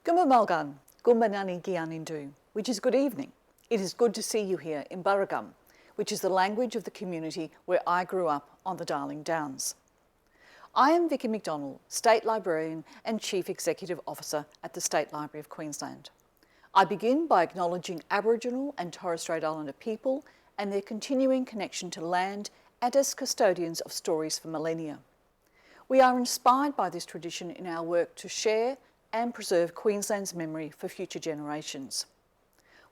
Gummamalgan, Gumbanani Gianindu, which is good evening. It is good to see you here in Burragum, which is the language of the community where I grew up on the Darling Downs. I am Vicky McDonald, State Librarian and Chief Executive Officer at the State Library of Queensland. I begin by acknowledging Aboriginal and Torres Strait Islander people and their continuing connection to land and as custodians of stories for millennia. We are inspired by this tradition in our work to share and preserve Queensland's memory for future generations.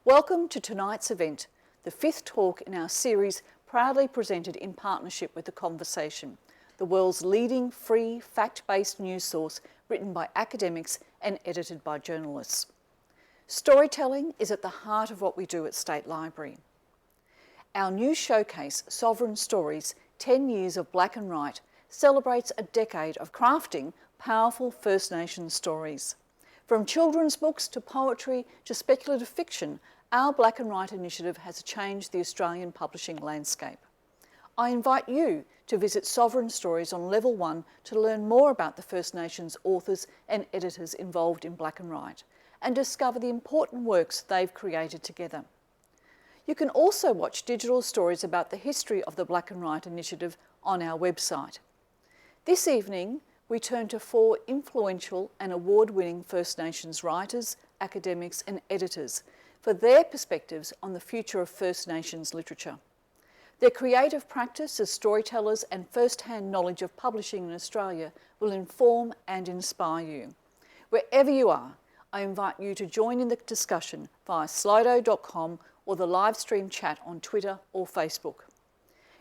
Welcome to tonight's event, the fifth talk in our series proudly presented in partnership with The Conversation, the world's leading free fact-based news source written by academics and edited by journalists. Storytelling is at the heart of what we do at State Library. Our new showcase, Sovereign Stories, 10 Years of Black and White, celebrates a decade of crafting powerful First Nations stories. From children's books to poetry to speculative fiction, our Black and White initiative has changed the Australian publishing landscape. I invite you to visit Sovereign Stories on Level 1 to learn more about the First Nations authors and editors involved in Black and White and discover the important works they've created together. You can also watch digital stories about the history of the Black and White initiative on our website. This evening, we turn to 4 influential and award-winning First Nations writers, academics and editors for their perspectives on the future of First Nations literature. Their creative practice as storytellers and first-hand knowledge of publishing in Australia will inform and inspire you. Wherever you are, I invite you to join in the discussion via slido.com or the live stream chat on Twitter or Facebook.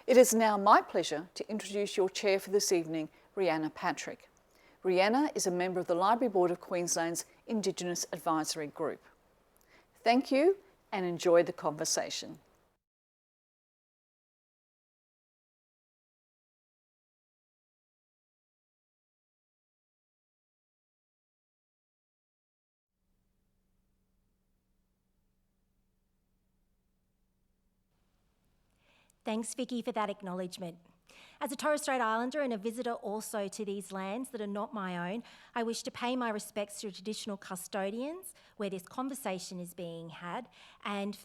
It is now my pleasure to introduce your chair for this evening, Rhianna Patrick. Rhianna is a member of the Library Board of Queensland's Indigenous Advisory Group. Thank you and enjoy the conversation. Thanks, Vicky, for that acknowledgement. As a Torres Strait Islander and a visitor also to these lands that are not my own, I wish to pay my respects to traditional custodians where this conversation is being had and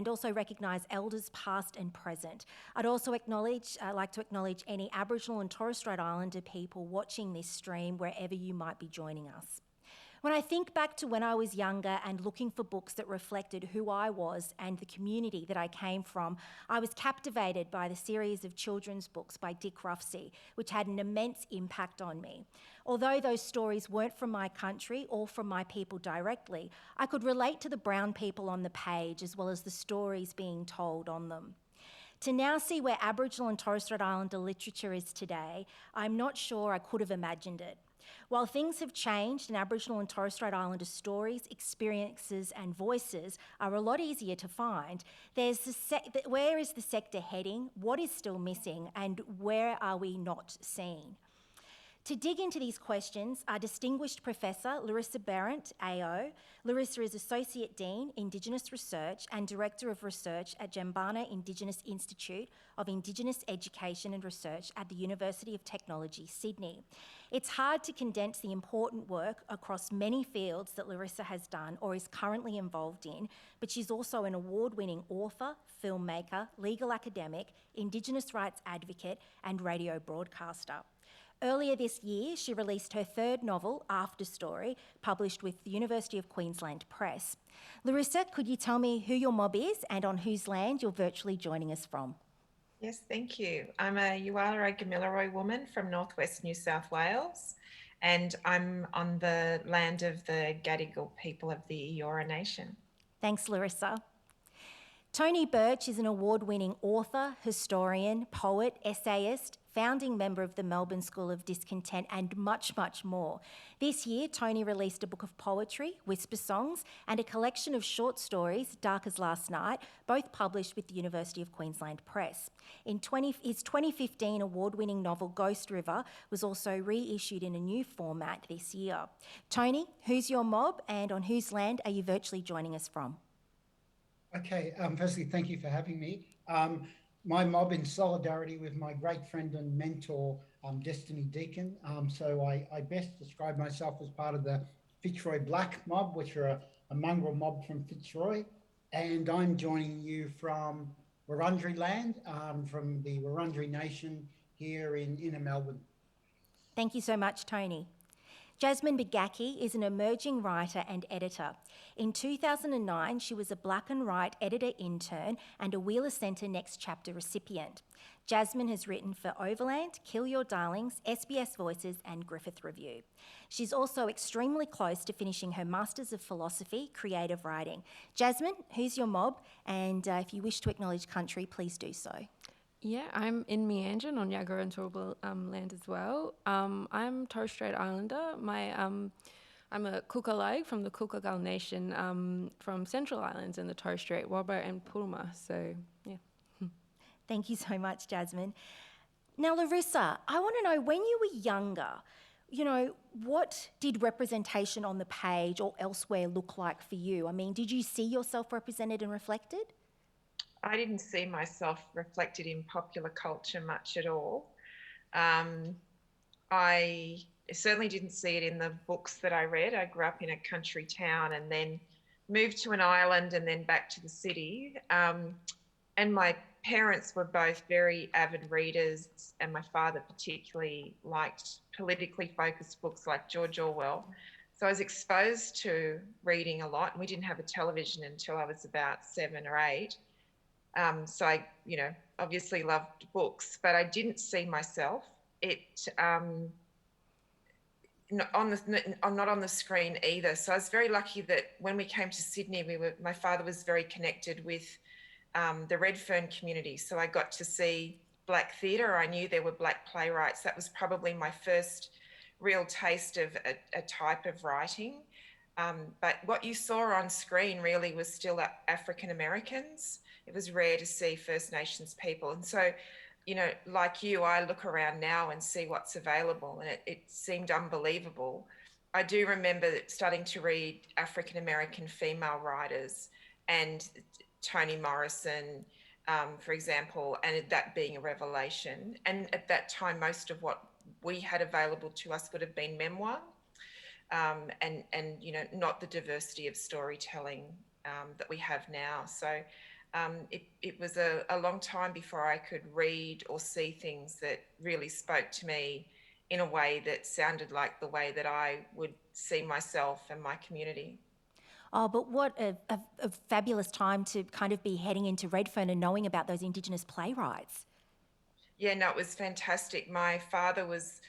also recognise elders past and present. I'd also like to acknowledge any Aboriginal and Torres Strait Islander people watching this stream wherever you might be joining us. When I think back to when I was younger and looking for books that reflected who I was and the community that I came from, I was captivated by the series of children's books by Dick Ruffsey, which had an immense impact on me. Although those stories weren't from my country or from my people directly, I could relate to the brown people on the page as well as the stories being told on them. To now see where Aboriginal and Torres Strait Islander literature is today, I'm not sure I could have imagined it. While things have changed and Aboriginal and Torres Strait Islander stories, experiences and voices are a lot easier to find, where is the sector heading, what is still missing and where are we not seen? To dig into these questions, our distinguished Professor Larissa Behrendt, AO. Larissa is Associate Dean, Indigenous Research and Director of Research at Jambana Indigenous Institute of Indigenous Education and Research at the University of Technology, Sydney. It's hard to condense the important work across many fields that Larissa has done or is currently involved in, but she's also an award-winning author, filmmaker, legal academic, Indigenous rights advocate and radio broadcaster. Earlier this year, she released her 3rd novel, After Story, published with the University of Queensland Press. Larissa, could you tell me who your mob is and on whose land you're virtually joining us from? Yes, thank you. I'm a Yuwara Gamilaroi woman from northwest New South Wales, and I'm on the land of the Gadigal people of the Eora Nation. Thanks, Larissa. Tony Birch is an award-winning author, historian, poet, essayist, founding member of the Melbourne School of Discontent and much, much more. This year, Tony released a book of poetry, Whisper Songs, and a collection of short stories, Dark as Last Night, both published with the University of Queensland Press. His 2015 award-winning novel, Ghost River, was also reissued in a new format this year. Tony, who's your mob and on whose land are you virtually joining us from? Okay, firstly, thank you for having me. My mob in solidarity with my great friend and mentor, Destiny Deacon. So I best describe myself as part of the Fitzroy Black mob, which are a mongrel mob from Fitzroy. And I'm joining you from Wurundjeri land, from the Wurundjeri Nation here in inner Melbourne. Thank you so much, Tony. Jasmin McGaughey is an emerging writer and editor. In 2009, she was a Black and White editor intern and a Wheeler Centre Next Chapter recipient. Jasmine has written for Overland, Kill Your Darlings, SBS Voices and Griffith Review. She's also extremely close to finishing her Masters of Philosophy, Creative Writing. Jasmine, who's your mob? And if you wish to acknowledge country, please do so. Yeah, I'm in Meanjin on Yagara and Turrbal land as well. I'm Torres Strait Islander. I'm a Kukalai from the Kukagal Nation from Central Islands in the Torres Strait, Wabba and Purma. So, yeah. Thank you so much, Jasmine. Now, Larissa, I want to know, when you were younger, what did representation on the page or elsewhere look like for you? I mean, did you see yourself represented and reflected? I didn't see myself reflected in popular culture much at all. I certainly didn't see it in the books that I read. I grew up in a country town and then moved to an island and then back to the city. And my parents were both very avid readers, and my father particularly liked politically focused books like George Orwell. So I was exposed to reading a lot. We didn't have a television until I was about 7 or 8. So I, obviously loved books, but I didn't see myself. Not on the screen either. So I was very lucky that when we came to Sydney, my father was very connected with the Redfern community. So I got to see Black theatre. I knew there were Black playwrights. That was probably my first real taste of a type of writing. But what you saw on screen really was still African Americans. It was rare to see First Nations people. And so, like you, I look around now and see what's available, and it seemed unbelievable. I do remember starting to read African American female writers and Toni Morrison, for example, and that being a revelation. And at that time, most of what we had available to us would have been memoir. And not the diversity of storytelling that we have now. So it was a long time before I could read or see things that really spoke to me in a way that sounded like the way that I would see myself and my community. Oh, but what a fabulous time to kind of be heading into Redfern and knowing about those Indigenous playwrights. Yeah, no, it was fantastic. My father was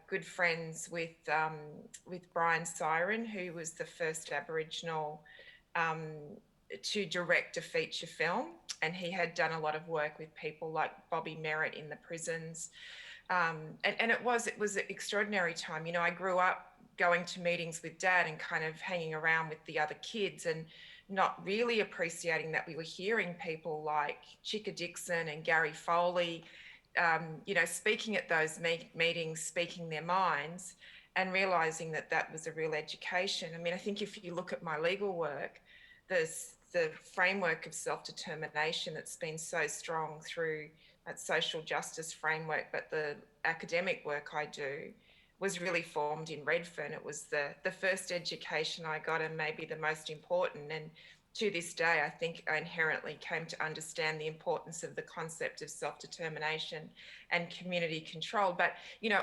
good friends with Brian Siren, who was the first Aboriginal to direct a feature film, and he had done a lot of work with people like Bobby Merritt in the prisons, and it was an extraordinary time. I grew up going to meetings with Dad and kind of hanging around with the other kids and not really appreciating that we were hearing people like Chicka Dixon and Gary Foley speaking at those meetings, speaking their minds, and realising that was a real education. I mean, I think if you look at my legal work, there's the framework of self-determination that's been so strong through that social justice framework, but the academic work I do was really formed in Redfern. It was the first education I got, and maybe the most important. And to this day, I think I inherently came to understand the importance of the concept of self-determination and community control. But,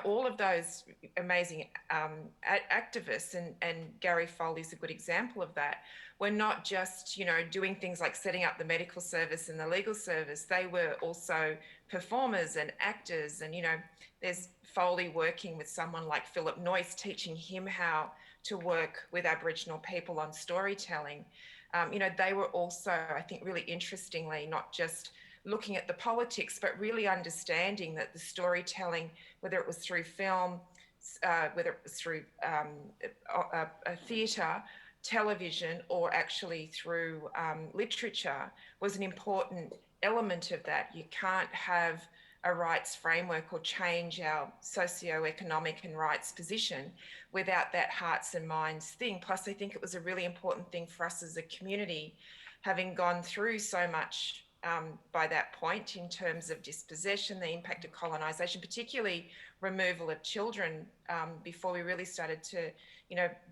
all of those amazing activists, and Gary Foley's a good example of that, were not just, doing things like setting up the medical service and the legal service. They were also performers and actors. And, there's Foley working with someone like Philip Noyce, teaching him how to work with Aboriginal people on storytelling. They were also, I think, really interestingly, not just looking at the politics, but really understanding that the storytelling, whether it was through film, whether it was through theatre, television, or actually through literature, was an important element of that. You can't have a rights framework or change our socio-economic and rights position without that hearts and minds thing. Plus, I think it was a really important thing for us as a community, having gone through so much by that point in terms of dispossession, the impact of colonisation, particularly removal of children, before we really started to,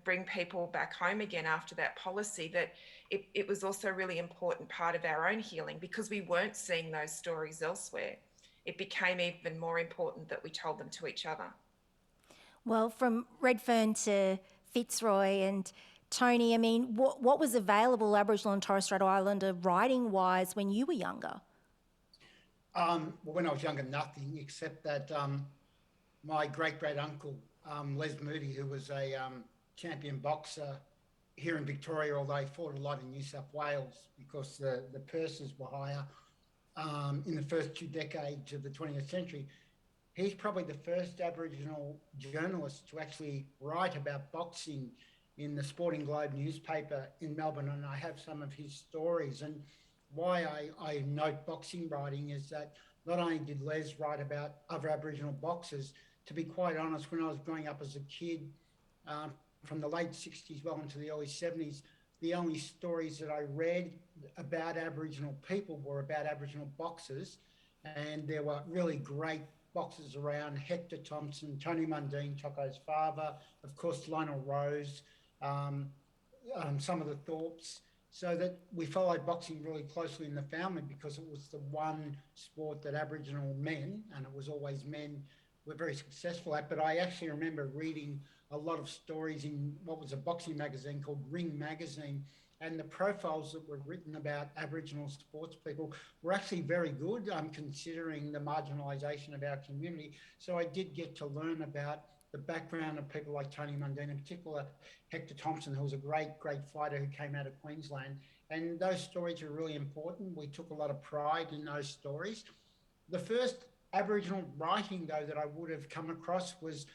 bring people back home again after that policy, that it was also a really important part of our own healing because we weren't seeing those stories elsewhere. It became even more important that we told them to each other. Well, from Redfern to Fitzroy and Tony, I mean, what was available Aboriginal and Torres Strait Islander writing-wise when you were younger? When I was younger, nothing except that my great-great-uncle, Les Moody, who was a champion boxer here in Victoria, although he fought a lot in New South Wales because the purses were higher in the first 2 decades of the 20th century. He's probably the first Aboriginal journalist to actually write about boxing in the Sporting Globe newspaper in Melbourne, and I have some of his stories. And why I note boxing writing is that not only did Les write about other Aboriginal boxers, to be quite honest, when I was growing up as a kid, from the late 60s well into the early 70s, the only stories that I read about Aboriginal people were about Aboriginal boxers, and there were really great boxers around: Hector Thompson, Tony Mundine, Choco's father, of course Lionel Rose, some of the Thorpes, so that we followed boxing really closely in the family because it was the one sport that Aboriginal men, and it was always men, were very successful at. But I actually remember reading a lot of stories in what was a boxing magazine called Ring Magazine, and the profiles that were written about Aboriginal sports people were actually very good, considering the marginalisation of our community. So I did get to learn about the background of people like Tony Mundine, in particular Hector Thompson, who was a great fighter who came out of Queensland. And those stories are really important. We took a lot of pride in those stories. The first Aboriginal writing, though, that I would have come across was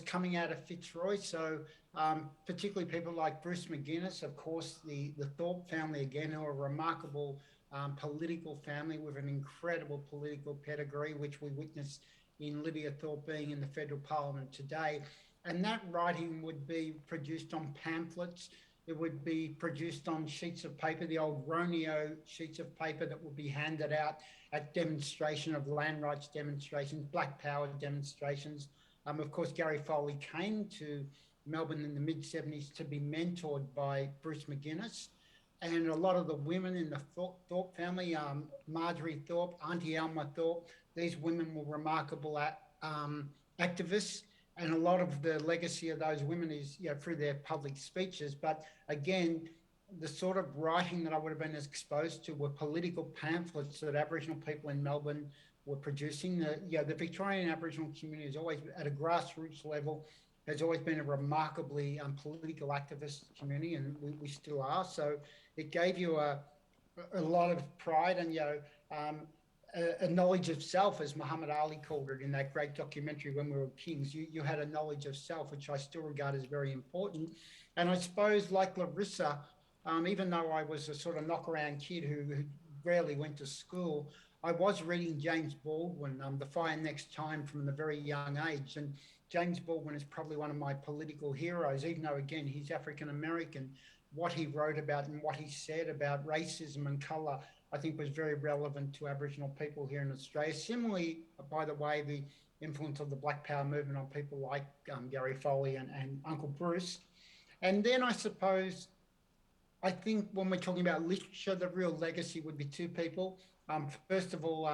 coming out of Fitzroy. So particularly people like Bruce McGuinness, of course, the Thorpe family, again, who are a remarkable political family with an incredible political pedigree, which we witnessed in Lydia Thorpe being in the federal parliament today. And that writing would be produced on pamphlets. It would be produced on sheets of paper, the old Roneo sheets of paper that would be handed out at demonstration of land rights demonstrations, Black Power demonstrations. Of course, Gary Foley came to Melbourne in the mid-70s to be mentored by Bruce McGuinness. And a lot of the women in the Thorpe family, Marjorie Thorpe, Auntie Alma Thorpe, these women were remarkable activists. And a lot of the legacy of those women is through their public speeches. But again, the sort of writing that I would have been exposed to were political pamphlets that Aboriginal people in Melbourne were producing. The Victorian Aboriginal community is always, at a grassroots level, has always been a remarkably political activist community, and we still are. So it gave you a lot of pride and a knowledge of self, as Muhammad Ali called it in that great documentary When We Were Kings. You had a knowledge of self, which I still regard as very important. And I suppose, like Larissa, even though I was a sort of knock-around kid who rarely went to school, I was reading James Baldwin, The Fire Next Time, from a very young age. And James Baldwin is probably one of my political heroes, even though, again, he's African-American. What he wrote about and what he said about racism and colour, I think, was very relevant to Aboriginal people here in Australia. Similarly, by the way, the influence of the Black Power movement on people like Gary Foley and Uncle Bruce. And then I suppose, I think when we're talking about literature, the real legacy would be two people. First of all,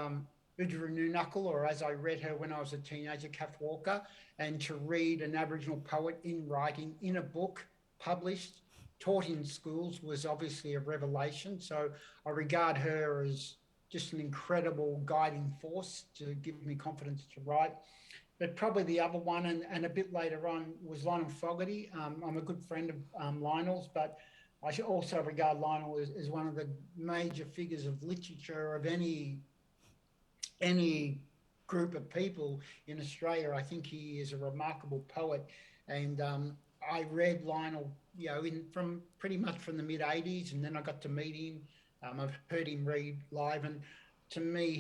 Udra Noonuckle, or as I read her when I was a teenager, Kath Walker, and to read an Aboriginal poet in writing in a book published, taught in schools, was obviously a revelation. So I regard her as just an incredible guiding force to give me confidence to write. But probably the other one, and a bit later on, was Lionel Fogarty. I'm a good friend of Lionel's, but I should also regard Lionel as one of the major figures of literature of any group of people in Australia. I think he is a remarkable poet. And I read Lionel, from pretty much from the mid-'80s, and then I got to meet him. I've heard him read live, and to me,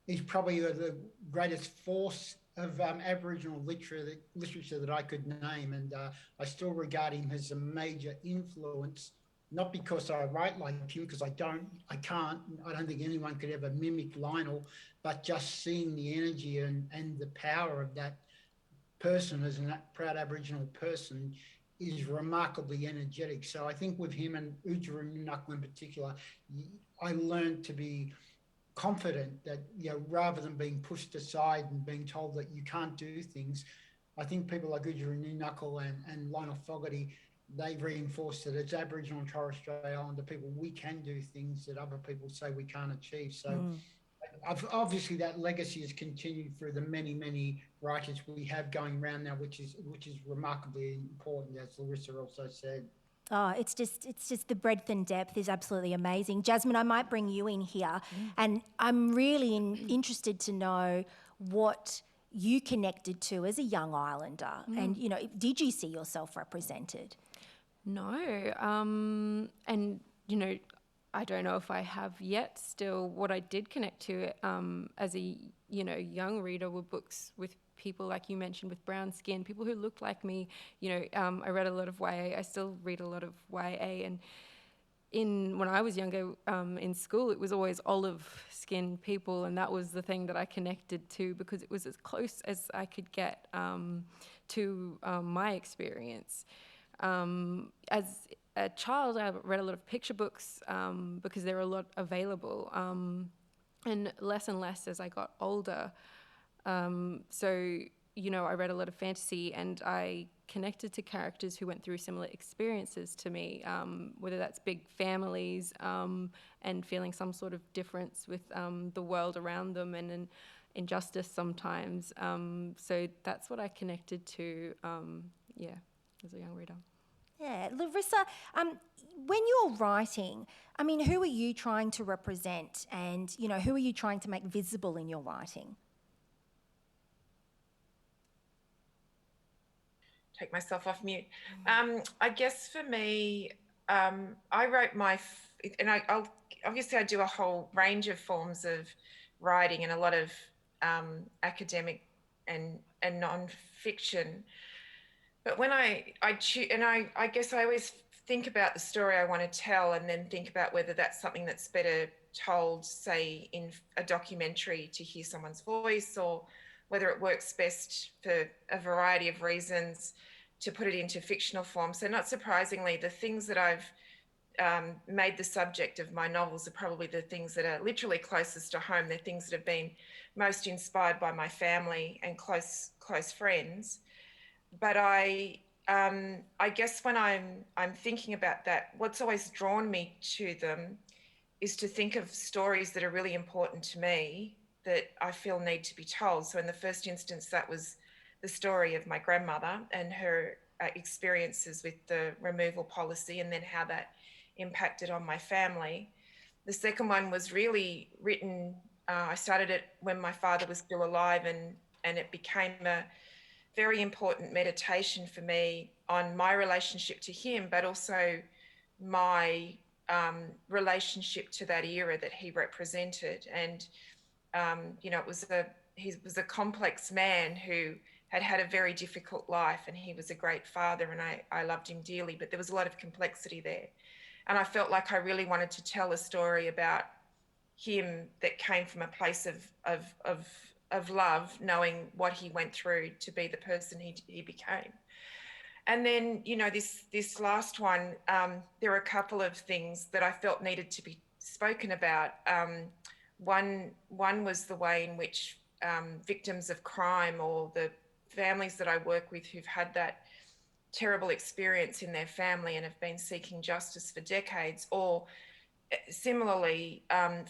he's probably the greatest force of Aboriginal literature that I could name, and I still regard him as a major influence not because I write like him, because I don't think anyone could ever mimic Lionel, but just seeing the energy and the power of that person as a proud Aboriginal person is remarkably energetic. So I think with him and Udjurununakwa in particular, I learned to be confident that, rather than being pushed aside and being told that you can't do things, I think people like Udjurununakwa and Lionel Fogarty, they've reinforced that as Aboriginal and Torres Strait Islander people, we can do things that other people say we can't achieve. So obviously that legacy has continued through the many, many writers we have going around now, which is remarkably important, as Larissa also said. Oh, it's just the breadth and depth is absolutely amazing. Jasmine, I might bring you in here, and I'm really interested to know what you connected to as a young islander, and did you see yourself represented? No, and I don't know if I have yet. Still, what I did connect to as a young reader were books with people like you mentioned, with brown skin, people who looked like me. I read a lot of YA. I still read a lot of YA, and when I was younger, in school, it was always olive-skinned people, and that was the thing that I connected to because it was as close as I could get to my experience. As a child, I read a lot of picture books because there were a lot available, and less as I got older. So, I read a lot of fantasy, and I connected to characters who went through similar experiences to me, whether that's big families and feeling some sort of difference with the world around them and an injustice sometimes. So that's what I connected to, as a young reader. Yeah, Larissa, when you're writing, who are you trying to represent, and who are you trying to make visible in your writing? Take myself off mute. I guess for me, I wrote I do a whole range of forms of writing and a lot of academic and non-fiction. But when I guess I always think about the story I want to tell, and then think about whether that's something that's better told, say, in a documentary to hear someone's voice, or whether it works best for a variety of reasons to put it into fictional form. So not surprisingly, the things that I've made the subject of my novels are probably the things that are literally closest to home. They're things that have been most inspired by my family and close friends. But I guess when I'm thinking about that, what's always drawn me to them is to think of stories that are really important to me that I feel need to be told. So in the first instance, that was the story of my grandmother and her experiences with the removal policy, and then how that impacted on my family. The second one was really written, I started it when my father was still alive, and it became a very important meditation for me on my relationship to him, but also my relationship to that era that he represented. And he was a complex man who had a very difficult life, and he was a great father, and I loved him dearly, but there was a lot of complexity there. And I felt like I really wanted to tell a story about him that came from a place of love, knowing what he went through to be the person he became. And then, this last one, there were a couple of things that I felt needed to be spoken about. One was the way in which victims of crime, or the families that I work with who've had that terrible experience in their family and have been seeking justice for decades, or similarly,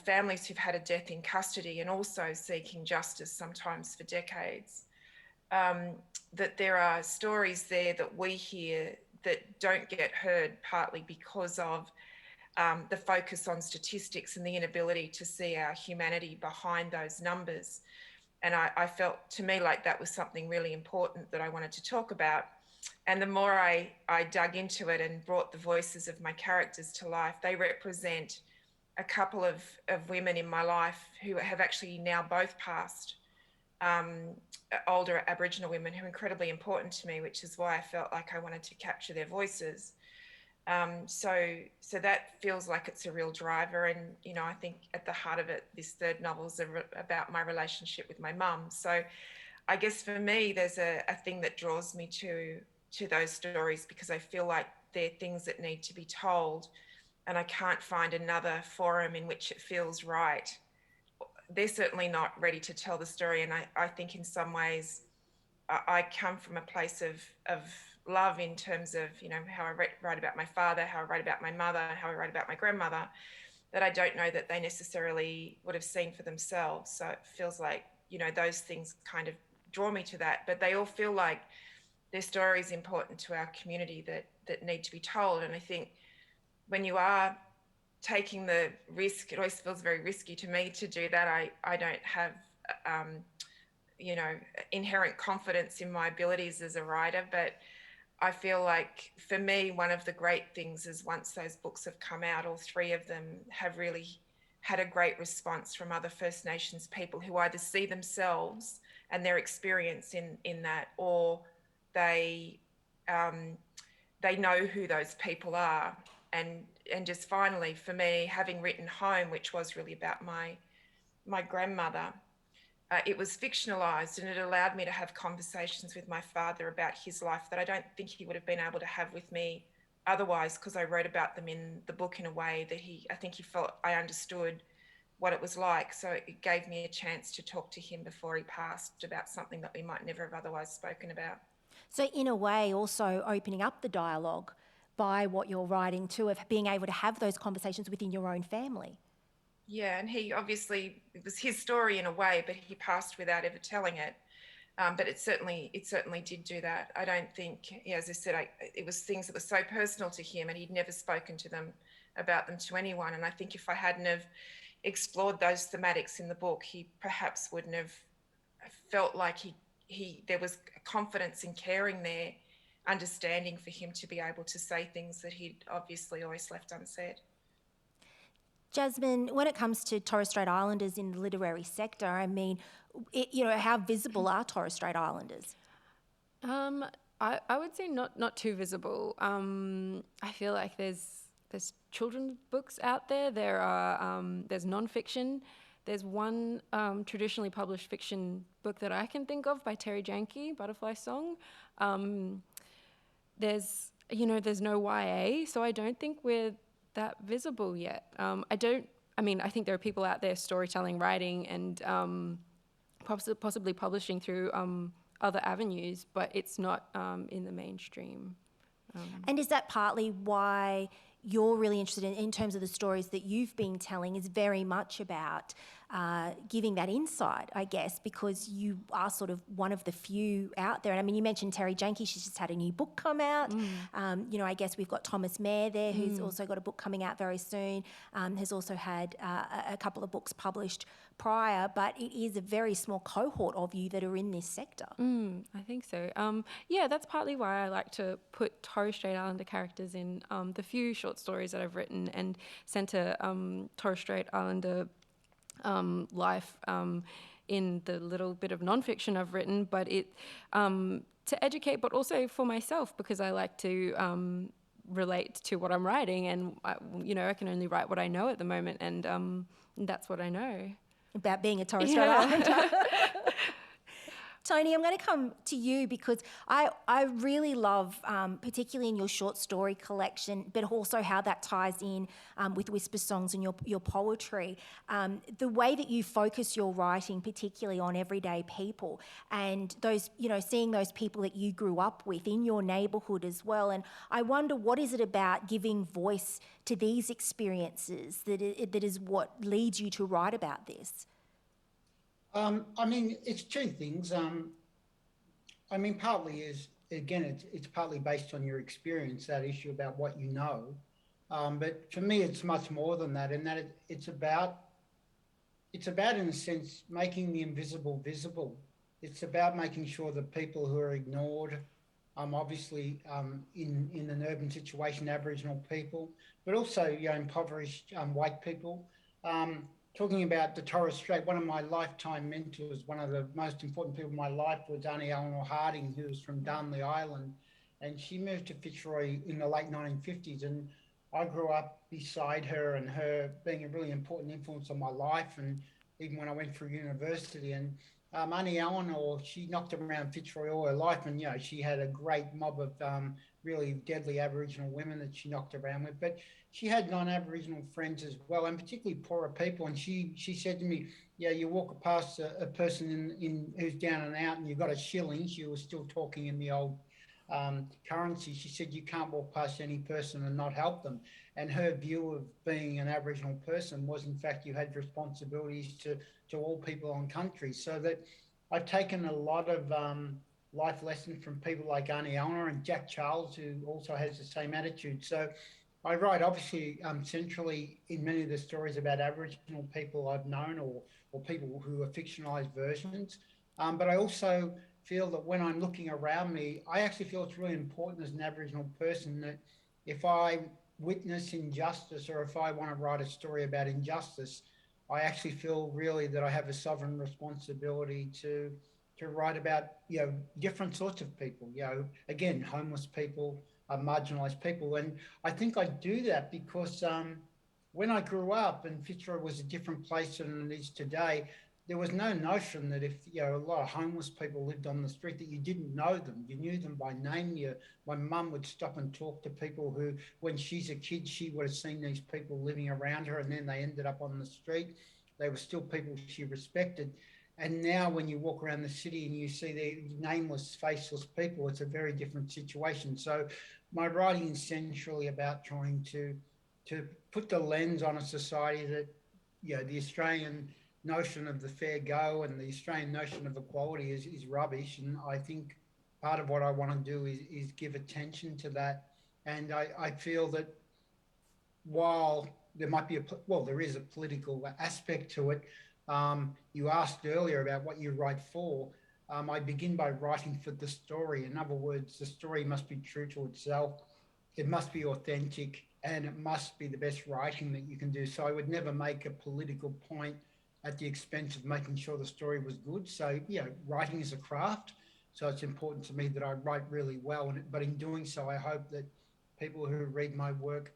families who've had a death in custody and also seeking justice sometimes for decades, that there are stories there that we hear that don't get heard, partly because of the focus on statistics and the inability to see our humanity behind those numbers. And I felt, to me, like that was something really important that I wanted to talk about. And the more I dug into it and brought the voices of my characters to life, they represent a couple of women in my life who have actually now both passed, older Aboriginal women who are incredibly important to me, which is why I felt like I wanted to capture their voices. So that feels like it's a real driver. And, you know, I think at the heart of it, this third novel is about my relationship with my mum. So I guess for me, there's a thing that draws me to those stories, because I feel like they're things that need to be told, and I can't find another forum in which it feels right. They're certainly not ready to tell the story. And I think in some ways, I come from a place of love in terms of, you know, how I write about my father, how I write about my mother, how I write about my grandmother, that I don't know that they necessarily would have seen for themselves. So it feels like, you know, those things kind of draw me to that, but they all feel like they're stories important to our community that need to be told. And I think when you are taking the risk, it always feels very risky to me to do that. I don't have you know, inherent confidence in my abilities as a writer, but I feel like for me, one of the great things is once those books have come out, all three of them have really had a great response from other First Nations people who either see themselves and their experience in that, or they know who those people are. And just finally, for me, having written Home, which was really about my grandmother, it was fictionalized, and it allowed me to have conversations with my father about his life that I don't think he would have been able to have with me otherwise, because I wrote about them in the book in a way that I think he felt I understood what it was like. So it gave me a chance to talk to him before he passed about something that we might never have otherwise spoken about. So in a way, also opening up the dialogue by what you're writing too, of being able to have those conversations within your own family. Yeah, and he obviously, it was his story in a way, but he passed without ever telling it. But it certainly did do that. I don't think, yeah, as I said, it was things that were so personal to him, and he'd never spoken about them to anyone. And I think if I hadn't have explored those thematics in the book, he perhaps wouldn't have felt like there was confidence and caring there, understanding for him to be able to say things that he'd obviously always left unsaid. Jasmine, when it comes to Torres Strait Islanders in the literary sector, I mean, how visible are Torres Strait Islanders? I would say not too visible. I feel like there's children's books out there. There's non-fiction. There's one traditionally published fiction book that I can think of by Terry Janke, Butterfly Song. There's no YA, so I don't think we're that visible yet. I think there are people out there storytelling, writing, and possibly publishing through other avenues, but it's not in the mainstream. And is that partly why you're really interested in terms of the stories that you've been telling, is very much about giving that insight, I guess, because you are sort of one of the few out there. And I mean, you mentioned Terry Janke, she's just had a new book come out. I guess we've got Thomas Mayer there, who's also got a book coming out very soon, has also had a couple of books published prior, but it is a very small cohort of you that are in this sector. I think so. That's partly why I like to put Torres Strait Islander characters in the few short stories that I've written, and centre Torres Strait Islander life in the little bit of non-fiction I've written, but to educate, but also for myself, because I like to relate to what I'm writing, and I can only write what I know at the moment, and that's what I know. About being a Torres Strait Islander. Tony, I'm going to come to you because I really love, particularly in your short story collection, but also how that ties in with whisper songs and your poetry, the way that you focus your writing particularly on everyday people and those, seeing those people that you grew up with in your neighbourhood as well. And I wonder, what is it about giving voice to these experiences that is what leads you to write about this? It's two things. Partly it's partly based on your experience, that issue about what you know. But for me, it's much more than that, in that it's about, in a sense, making the invisible visible. It's about making sure that people who are ignored, obviously in an urban situation, Aboriginal people, but also impoverished white people. Talking about the Torres Strait, one of my lifetime mentors, one of the most important people in my life was Auntie Eleanor Harding, who was from Darnley Island. and she moved to Fitzroy in the late 1950s, and I grew up beside her, and her being a really important influence on my life, and even when I went through university. And Auntie Eleanor, she knocked around Fitzroy all her life, and she had a great mob of really deadly Aboriginal women that she knocked around with, but she had non-Aboriginal friends as well, and particularly poorer people. And she said to me, "Yeah, you walk past a person in who's down and out, and you've got a shilling." She was still talking in the old currency. She said, "You can't walk past any person and not help them." And her view of being an Aboriginal person was, in fact, you had responsibilities to all people on country. So that I've taken a lot of life lessons from people like Auntie Eleanor and Jack Charles, who also has the same attitude. So I write obviously centrally in many of the stories about Aboriginal people I've known, or people who are fictionalized versions. But I also feel that when I'm looking around me, I actually feel it's really important as an Aboriginal person that if I witness injustice, or if I want to write a story about injustice, I actually feel really that I have a sovereign responsibility to write about different sorts of people. Again, homeless people, marginalised people, and I think I do that because when I grew up, and Fitzroy was a different place than it is today, there was no notion that if a lot of homeless people lived on the street, that you didn't know them. You knew them by name. My mum would stop and talk to people who, when she's a kid, she would have seen these people living around her, and then they ended up on the street. They were still people she respected. And now when you walk around the city and you see the nameless, faceless people, it's a very different situation. So my writing is essentially about trying to put the lens on a society that, the Australian notion of the fair go and the Australian notion of equality is rubbish. And I think part of what I want to do is give attention to that. And I feel that while there might be there is a political aspect to it. You asked earlier about what you write for. I begin by writing for the story. In other words, the story must be true to itself. It must be authentic, and it must be the best writing that you can do. So I would never make a political point at the expense of making sure the story was good. So, writing is a craft. So it's important to me that I write really well. But in doing so, I hope that people who read my work,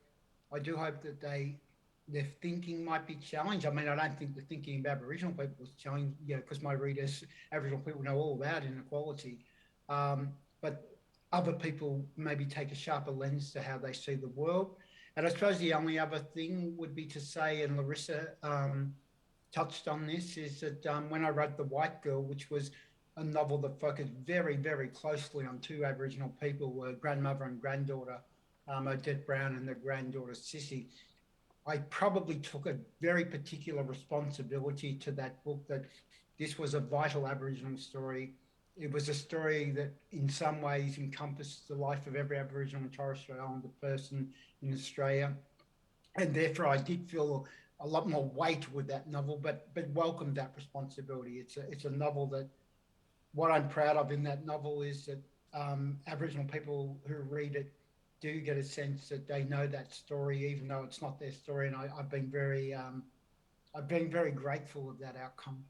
I do hope that their thinking might be challenged. I mean, I don't think the thinking of Aboriginal people is challenged, because my readers, Aboriginal people, know all about inequality. But other people maybe take a sharper lens to how they see the world. And I suppose the only other thing would be to say, and Larissa touched on this, is that when I wrote The White Girl, which was a novel that focused very, very closely on two Aboriginal people, grandmother and granddaughter, Odette Brown and their granddaughter Sissy, I probably took a very particular responsibility to that book, that this was a vital Aboriginal story. It was a story that in some ways encompassed the life of every Aboriginal and Torres Strait Islander person in Australia. And therefore I did feel a lot more weight with that novel, but welcomed that responsibility. It's a novel that, what I'm proud of in that novel is that Aboriginal people who read it do get a sense that they know that story, even though it's not their story. And I've been very grateful of that outcome.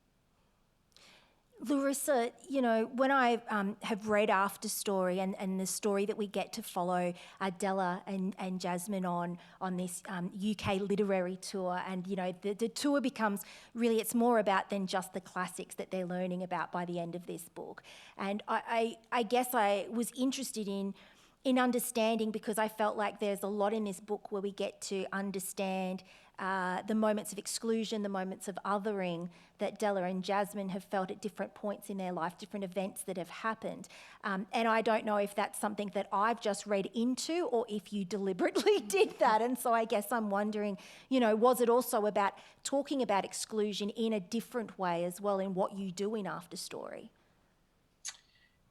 Larissa, when I have read After Story and the story that we get to follow Della and Jasmine on this UK literary tour, and, the tour becomes really, it's more about than just the classics that they're learning about by the end of this book. And I guess I was interested in understanding, because I felt like there's a lot in this book where we get to understand the moments of exclusion, the moments of othering that Della and Jasmine have felt at different points in their life, different events that have happened. And I don't know if that's something that I've just read into, or if you deliberately did that. And so I guess I'm wondering, was it also about talking about exclusion in a different way as well in what you do in After Story?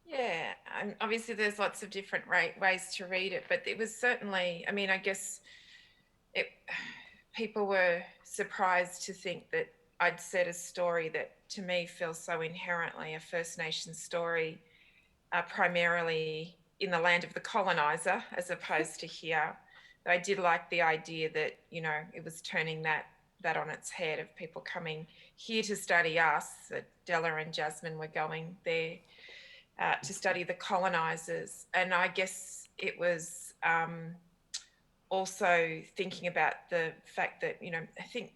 Yeah, obviously there's lots of different ways to read it, but it was certainly, I guess people were surprised to think that I'd said a story that to me feels so inherently a First Nations story, primarily in the land of the colonizer as opposed to here. But I did like the idea that, it was turning that on its head, of people coming here to study us, that Della and Jasmine were going there to study the colonisers. And I guess it was also thinking about the fact that, I think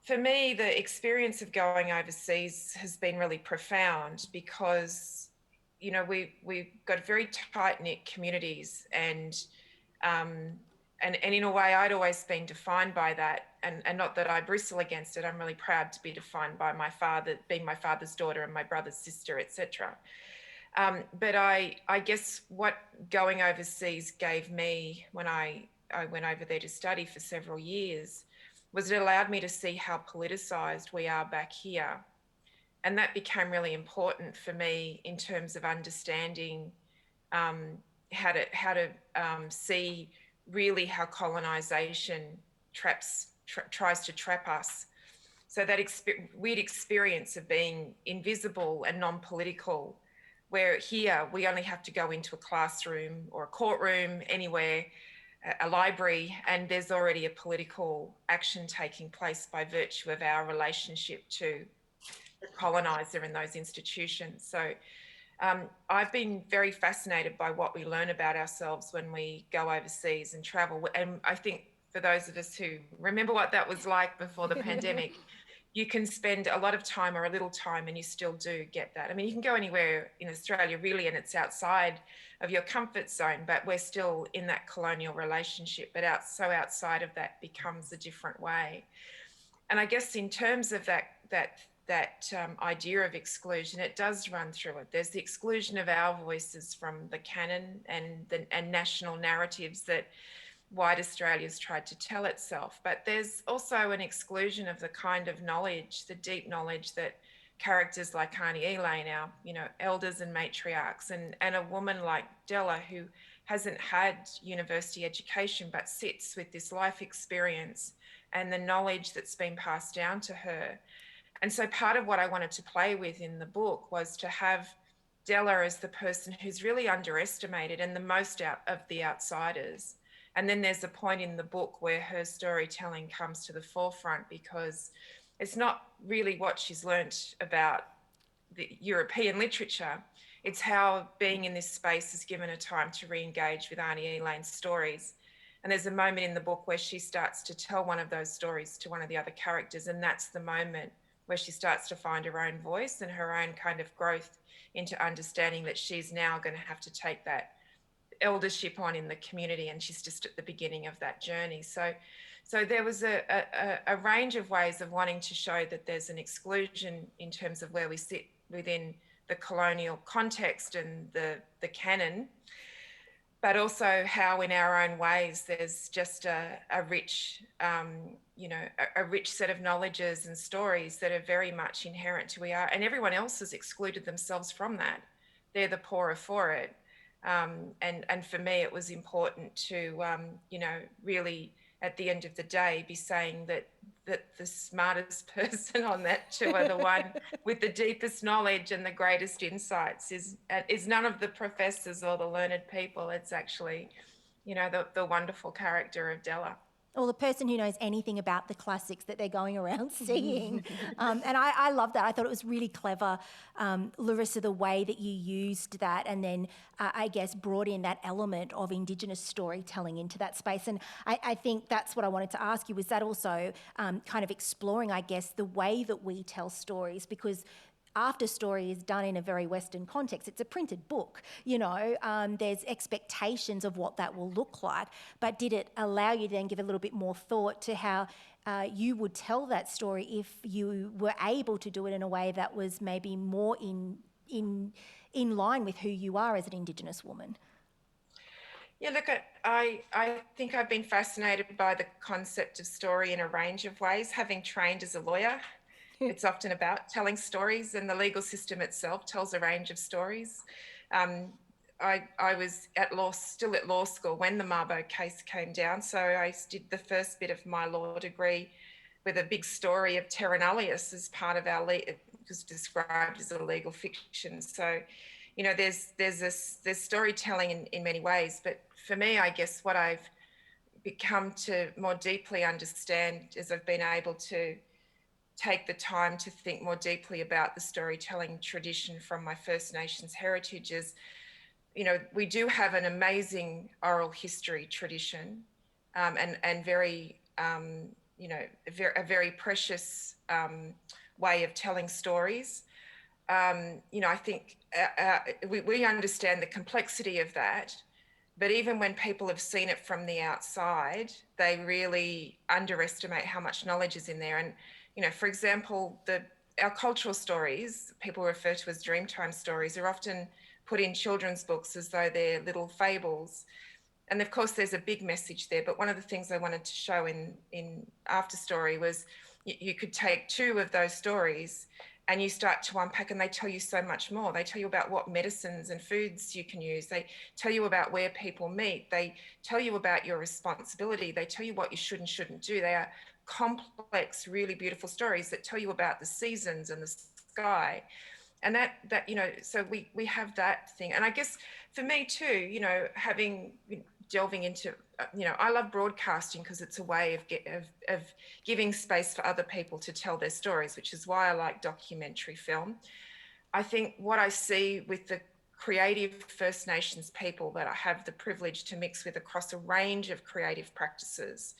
for me, the experience of going overseas has been really profound because, we've got very tight-knit communities, and in a way, I'd always been defined by that, and not that I bristle against it. I'm really proud to be defined by my father, being my father's daughter and my brother's sister, etc. But I guess what going overseas gave me when I went over there to study for several years was it allowed me to see how politicized we are back here. And that became really important for me in terms of understanding how to see really how colonization tries to trap us. So that weird experience of being invisible and non-political, where here we only have to go into a classroom or a courtroom, anywhere, a library, and there's already a political action taking place by virtue of our relationship to the colonizer in those institutions. So I've been very fascinated by what we learn about ourselves when we go overseas and travel. And I think for those of us who remember what that was like before the pandemic, you can spend a lot of time or a little time and you still do get that. I mean, you can go anywhere in Australia really, and it's outside of your comfort zone, but we're still in that colonial relationship, but outside of that becomes a different way. And I guess in terms of that idea of exclusion, it does run through it. There's the exclusion of our voices from the canon and national narratives that white Australia's tried to tell itself, but there's also an exclusion of the kind of knowledge, the deep knowledge that characters like Auntie Elaine, our elders and matriarchs, and a woman like Della, who hasn't had university education but sits with this life experience and the knowledge that's been passed down to her. And so part of what I wanted to play with in the book was to have Della as the person who's really underestimated and the most out of the outsiders. And then there's a point in the book where her storytelling comes to the forefront, because it's not really what she's learnt about the European literature. It's how being in this space has given her time to re-engage with Auntie Elaine's stories. And there's a moment in the book where she starts to tell one of those stories to one of the other characters. And that's the moment where she starts to find her own voice and her own kind of growth into understanding that she's now going to have to take that eldership on in the community, and she's just at the beginning of that journey. So there was a range of ways of wanting to show that there's an exclusion in terms of where we sit within the colonial context and the canon, but also how in our own ways there's just a rich a rich set of knowledges and stories that are very much inherent to who we are, and everyone else has excluded themselves from that. They're the poorer for it. And for me, it was important to, really at the end of the day, be saying that the smartest person on that tour, the one with the deepest knowledge and the greatest insights, is none of the professors or the learned people. It's actually, the wonderful character of Della. Or the person who knows anything about the classics that they're going around seeing. And I love that. I thought it was really clever, Larissa, the way that you used that, and then I guess brought in that element of Indigenous storytelling into that space. And I think that's what I wanted to ask you, was that also kind of exploring, I guess, the way that we tell stories, because after story is done in a very Western context, it's a printed book, there's expectations of what that will look like, but did it allow you to then give a little bit more thought to how you would tell that story if you were able to do it in a way that was maybe more in line with who you are as an Indigenous woman? Yeah, look, I think I've been fascinated by the concept of story in a range of ways. Having trained as a lawyer, it's often about telling stories, and the legal system itself tells a range of stories. I was still at law school when the Mabo case came down, so I did the first bit of my law degree with a big story of terra nullius as part of our it was described as a legal fiction. So, there's storytelling in many ways, but for me, I guess what I've become to more deeply understand as I've been able to take the time to think more deeply about the storytelling tradition from my First Nations heritage is, we do have an amazing oral history tradition, and very, a very precious way of telling stories. I think we understand the complexity of that, but even when people have seen it from the outside, they really underestimate how much knowledge is in there. And, for example, our cultural stories, people refer to as Dreamtime stories, are often put in children's books as though they're little fables. And of course, there's a big message there. But one of the things I wanted to show in After Story was you could take two of those stories and you start to unpack, and they tell you so much more. They tell you about what medicines and foods you can use. They tell you about where people meet. They tell you about your responsibility. They tell you what you should and shouldn't do. They are complex, really beautiful stories that tell you about the seasons and the sky. And that so we have that thing. And I guess for me too, having delving into, I love broadcasting because it's a way of giving space for other people to tell their stories, which is why I like documentary film. I think what I see with the creative First Nations people that I have the privilege to mix with across a range of creative practices,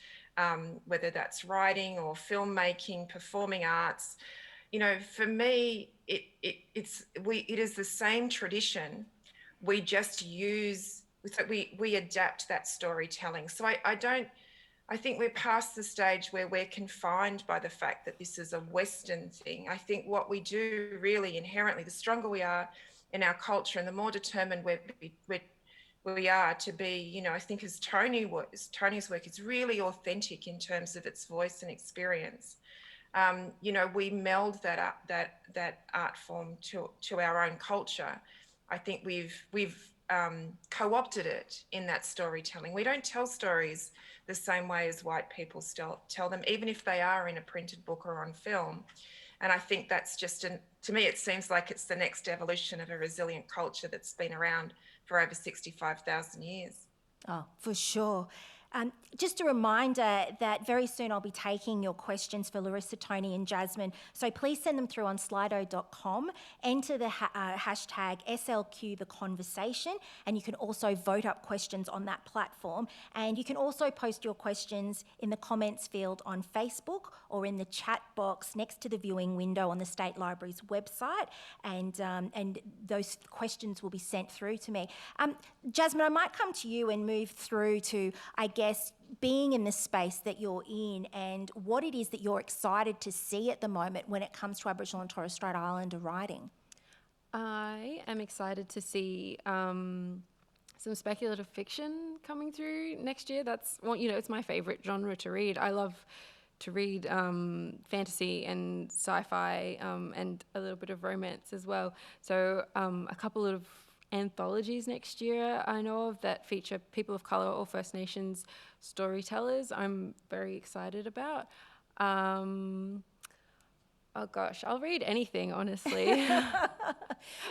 whether that's writing or filmmaking, performing arts, for me, it is the same tradition. We just we adapt that storytelling. So I think we're past the stage where we're confined by the fact that this is a Western thing. I think what we do really inherently, the stronger we are in our culture and the more determined we are to be, I think as Tony's work is really authentic in terms of its voice and experience. We meld that art form to our own culture. I think we've co-opted it in that storytelling. We don't tell stories the same way as white people still tell them, even if they are in a printed book or on film. And I think that's just, to me, it seems like it's the next evolution of a resilient culture that's been around for over 65,000 years. Oh, for sure. Just a reminder that very soon I'll be taking your questions for Larissa, Tony and Jasmine. So please send them through on slido.com, enter the hashtag SLQ the conversation, and you can also vote up questions on that platform. And you can also post your questions in the comments field on Facebook or in the chat box next to the viewing window on the State Library's website. And those questions will be sent through to me. Jasmine, I might come to you and move through to, I guess, being in the space that you're in and what it is that you're excited to see at the moment when it comes to Aboriginal and Torres Strait Islander writing. I am excited to see some speculative fiction coming through next year. That's, it's my favourite genre to read. I love to read fantasy and sci-fi and a little bit of romance as well. So a couple of anthologies next year I know of that feature people of colour or First Nations storytellers I'm very excited about. Oh gosh, I'll read anything, honestly.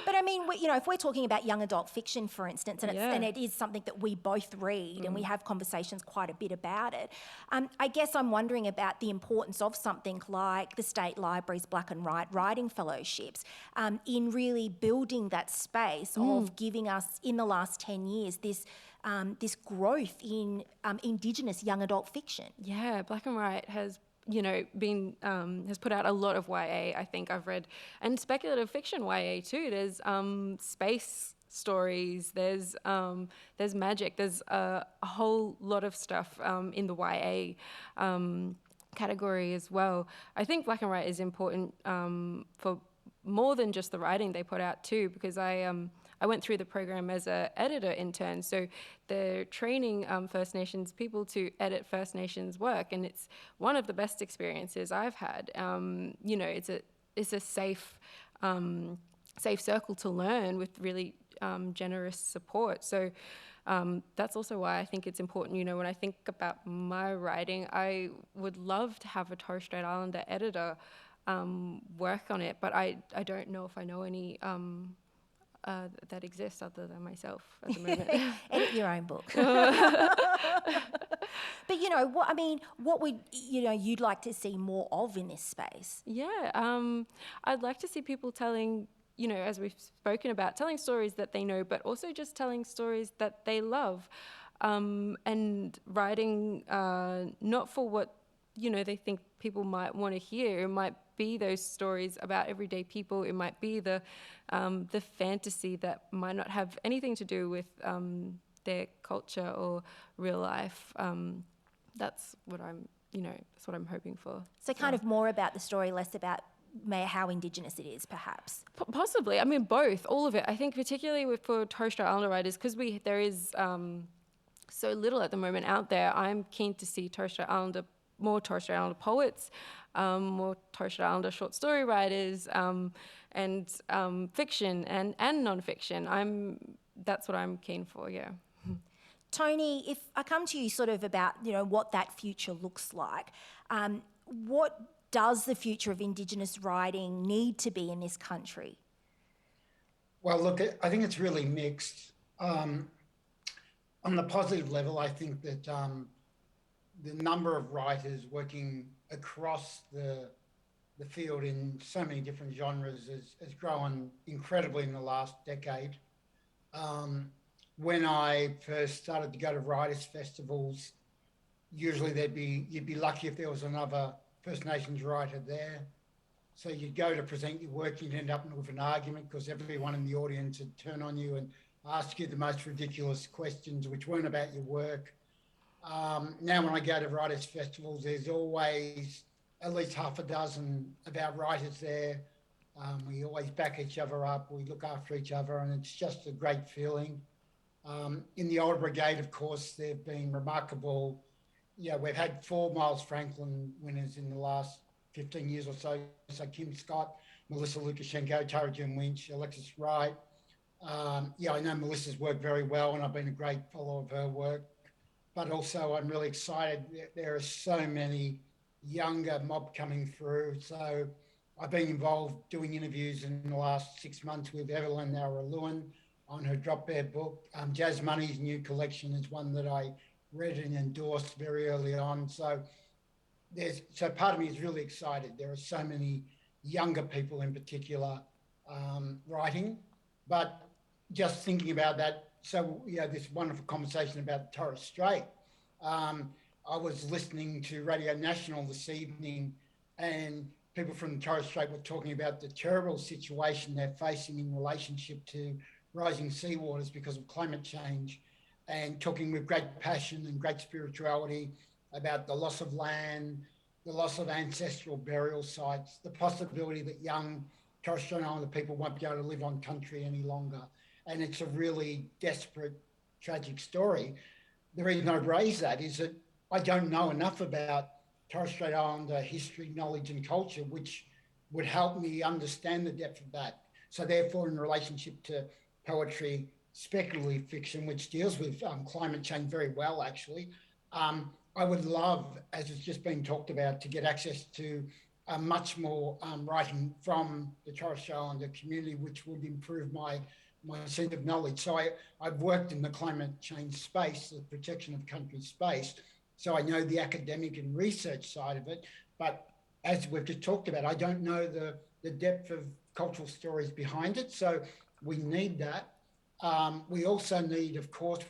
But I mean, if we're talking about young adult fiction, for instance, and it is something that we both read and we have conversations quite a bit about it, I guess I'm wondering about the importance of something like the State Library's Black and White Writing Fellowships in really building that space of giving us, in the last 10 years, this growth in Indigenous young adult fiction. Yeah, Black and White has been has put out a lot of YA, I think I've read, and speculative fiction YA too. There's space stories, there's magic, there's a whole lot of stuff in the YA category as well. I think Black and White is important for more than just the writing they put out too, because I went through the program as an editor intern, so they're training First Nations people to edit First Nations work, and it's one of the best experiences I've had. It's a safe circle to learn with really generous support. So that's also why I think it's important. When I think about my writing, I would love to have a Torres Strait Islander editor work on it, but I don't know if I know any that exists other than myself at the moment. Edit your own book. But what would you'd like to see more of in this space? Yeah, I'd like to see people telling, as we've spoken about, telling stories that they know, but also just telling stories that they love, and writing not for what they think people might want to hear. It might be those stories about everyday people. It might be the fantasy that might not have anything to do with their culture or real life. That's what I'm hoping for. So kind of more about the story, less about how Indigenous it is, perhaps. Possibly. I mean, both, all of it. I think particularly for Torres Strait Islander writers, because there is so little at the moment out there. I'm keen to see more Torres Strait Islander poets, more Torres Strait Islander short story writers, and fiction and non-fiction. That's what I'm keen for. Yeah. Tony, if I come to you sort of about, what that future looks like, what does the future of Indigenous writing need to be in this country? Well, look, I think it's really mixed. On the positive level, I think that the number of writers working across the field in so many different genres has grown incredibly in the last decade. When I first started to go to writers' festivals, usually you'd be lucky if there was another First Nations writer there. So you'd go to present your work, you'd end up with an argument because everyone in the audience would turn on you and ask you the most ridiculous questions which weren't about your work. Now when I go to writers' festivals, there's always at least half a dozen of our writers there. We always back each other up, we look after each other, and it's just a great feeling. In the older brigade, of course, they've been remarkable. Yeah, we've had 4 Miles Franklin winners in the last 15 years or so. So Kim Scott, Melissa Lukashenko, Tara Jim Winch, Alexis Wright. I know Melissa's worked very well, and I've been a great follower of her work. But also, I'm really excited. There are so many younger mob coming through. So I've been involved doing interviews in the last 6 months with Evelyn Nauraluan on her Drop Bear book. Jasmine's new collection is one that I read and endorsed very early on. So part of me is really excited. There are so many younger people in particular writing, but just thinking about that. So this wonderful conversation about Torres Strait. I was listening to Radio National this evening, and people from the Torres Strait were talking about the terrible situation they're facing in relationship to rising seawaters because of climate change, and talking with great passion and great spirituality about the loss of land, the loss of ancestral burial sites, the possibility that young Torres Strait Islander people won't be able to live on country any longer. And it's a really desperate, tragic story. The reason I raise that is that I don't know enough about Torres Strait Islander history, knowledge and culture, which would help me understand the depth of that. So therefore, in relationship to poetry, speculative fiction, which deals with climate change very well, actually, I would love, as it's just been talked about, to get access to much more writing from the Torres Strait Islander community, which would improve my sense of knowledge. So I've worked in the climate change space, the protection of country space. So I know the academic and research side of it, but as we've just talked about, I don't know the depth of cultural stories behind it. So we need that. We also need, of course,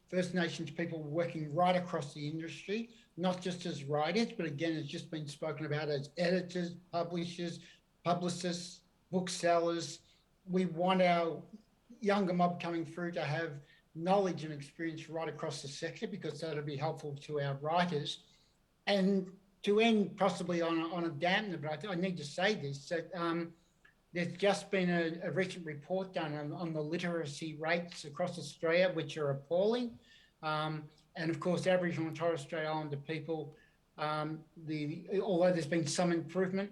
First Nations people working right across the industry, not just as writers, but again, it's just been spoken about as editors, publishers, publicists, booksellers. We want our younger mob coming through to have knowledge and experience right across the sector, because that'll be helpful to our writers. And to end possibly on a dampener, but I need to say this, that there's just been a recent report done on the literacy rates across Australia, which are appalling. And of course, Aboriginal and Torres Strait Islander people, although there's been some improvement,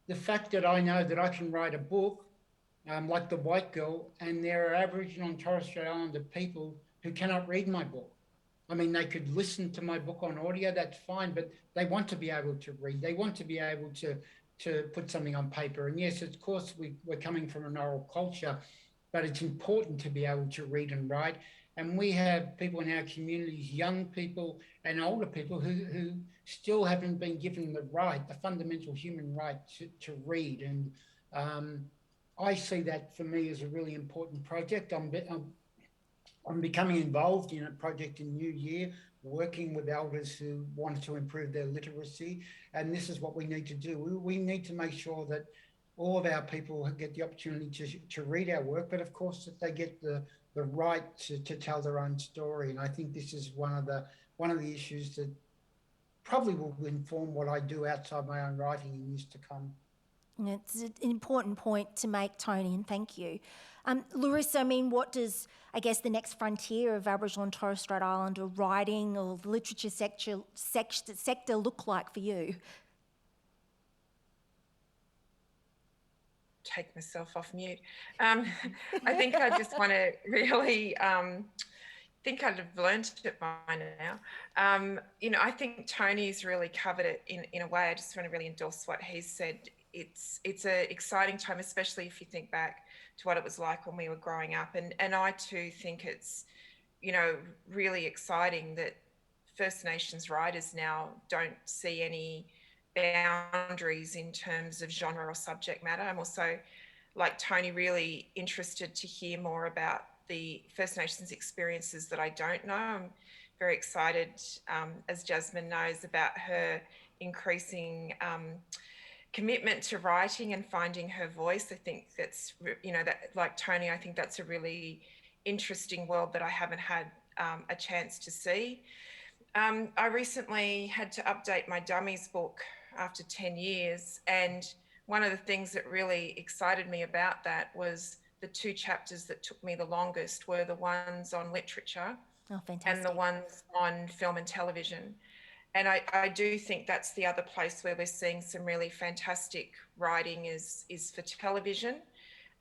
the fact that I know that I can write a book like The White Girl, and there are Aboriginal and Torres Strait Islander people who cannot read my book. I mean, they could listen to my book on audio, that's fine, but they want to be able to read. They want to be able to put something on paper. And yes, of course, we're coming from an oral culture, but it's important to be able to read and write. And we have people in our communities, young people and older people, who still haven't been given the right, the fundamental human right to read. And I see that for me as a really important project. I'm becoming involved in a project in New Year, working with elders who want to improve their literacy. And this is what we need to do. We need to make sure that all of our people get the opportunity to read our work, but of course that they get the right to tell their own story. And I think this is one of the issues that probably will inform what I do outside my own writing in years to come. It's an important point to make, Tony, and thank you. Larissa, I mean, what does, I guess, the next frontier of Aboriginal and Torres Strait Islander writing or the literature sector look like for you? Take myself off mute. I think I just want to really think I'd have learned it by now. I think Tony's really covered it in a way. I just want to really endorse what he said. It's an exciting time, especially if you think back to what it was like when we were growing up. And I too think it's, really exciting that First Nations writers now don't see any boundaries in terms of genre or subject matter. I'm also, like Tony, really interested to hear more about the First Nations experiences that I don't know. I'm very excited, as Jasmine knows, about her increasing commitment to writing and finding her voice. I think that's, that, like Tony, I think that's a really interesting world that I haven't had a chance to see. I recently had to update my Dummies book after 10 years. And one of the things that really excited me about that was the 2 chapters that took me the longest were the ones on literature and the ones on film and television. And I do think that's the other place where we're seeing some really fantastic writing is for television,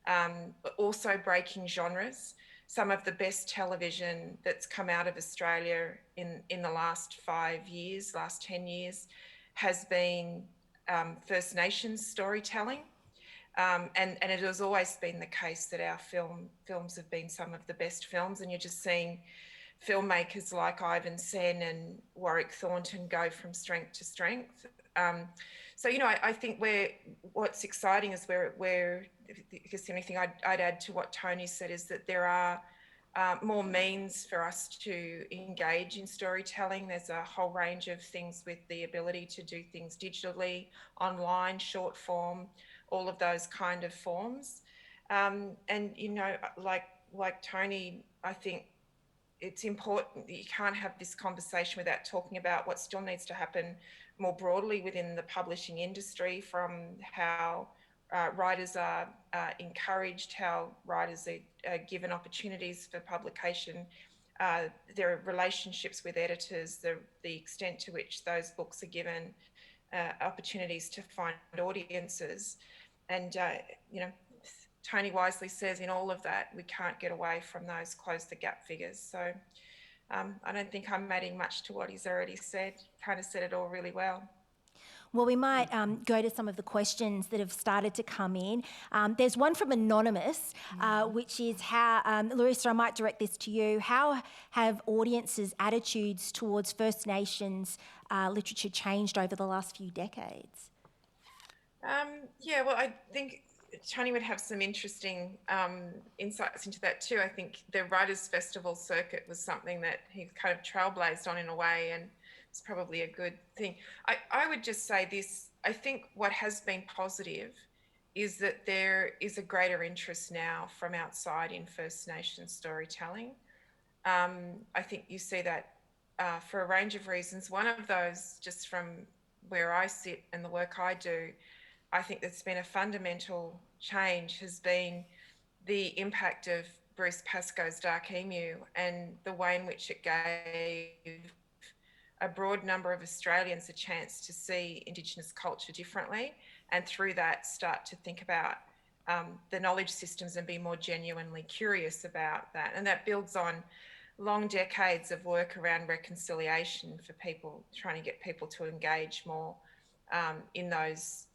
but also breaking genres. Some of the best television that's come out of Australia in the last 5 years, last 10 years, has been First Nations storytelling. And it has always been the case that our films have been some of the best films, and you're just seeing filmmakers like Ivan Sen and Warwick Thornton go from strength to strength. So, I think what's exciting is where I guess the only thing I'd add to what Tony said is that there are more means for us to engage in storytelling. There's a whole range of things with the ability to do things digitally, online, short form, all of those kind of forms. And, like Tony, I think it's important that you can't have this conversation without talking about what still needs to happen more broadly within the publishing industry, from how writers are encouraged, how writers are given opportunities for publication, their relationships with editors, the extent to which those books are given opportunities to find audiences. And, Tony wisely says in all of that, we can't get away from those close the gap figures. So I don't think I'm adding much to what he's already said. Kind of said it all really well. Well, we might go to some of the questions that have started to come in. There's one from Anonymous, which is how, Larissa, I might direct this to you. How have audiences' attitudes towards First Nations literature changed over the last few decades? Yeah, well, I think Tony would have some interesting insights into that too. I think the Writers' Festival circuit was something that he kind of trailblazed on in a way, and it's probably a good thing. I would just say this, I think what has been positive is that there is a greater interest now from outside in First Nations storytelling. I think you see that for a range of reasons. One of those, just from where I sit and the work I do, I think there's been a fundamental change has been the impact of Bruce Pascoe's Dark Emu and the way in which it gave a broad number of Australians a chance to see Indigenous culture differently, and through that start to think about the knowledge systems and be more genuinely curious about that. And that builds on long decades of work around reconciliation for people, trying to get people to engage more in those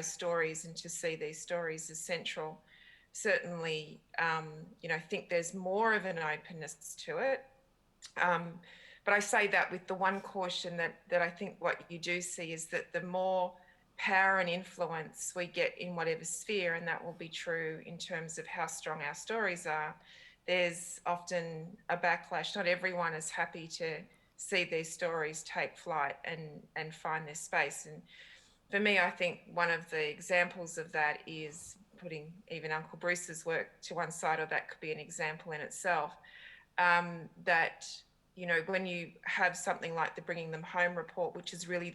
stories and to see these stories as central. certainly, think there's more of an openness to it. But I say that with the one caution that I think what you do see is that the more power and influence we get in whatever sphere, and that will be true in terms of how strong our stories are, there's often a backlash. Not everyone is happy to see their stories take flight and find their space. And for me, I think one of the examples of that is putting even Uncle Bruce's work to one side, or that could be an example in itself, that, when you have something like the Bringing Them Home report, which is really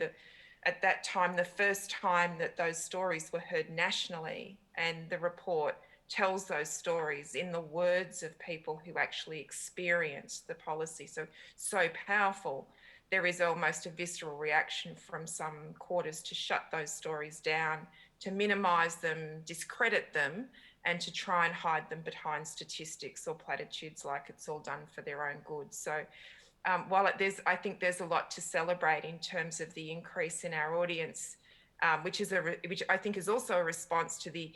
at that time, the first time that those stories were heard nationally, and the report tells those stories in the words of people who actually experienced the policy. So powerful. There is almost a visceral reaction from some quarters to shut those stories down, to minimise them, discredit them, and to try and hide them behind statistics or platitudes like it's all done for their own good. So while I think there's a lot to celebrate in terms of the increase in our audience, which I think is also a response to the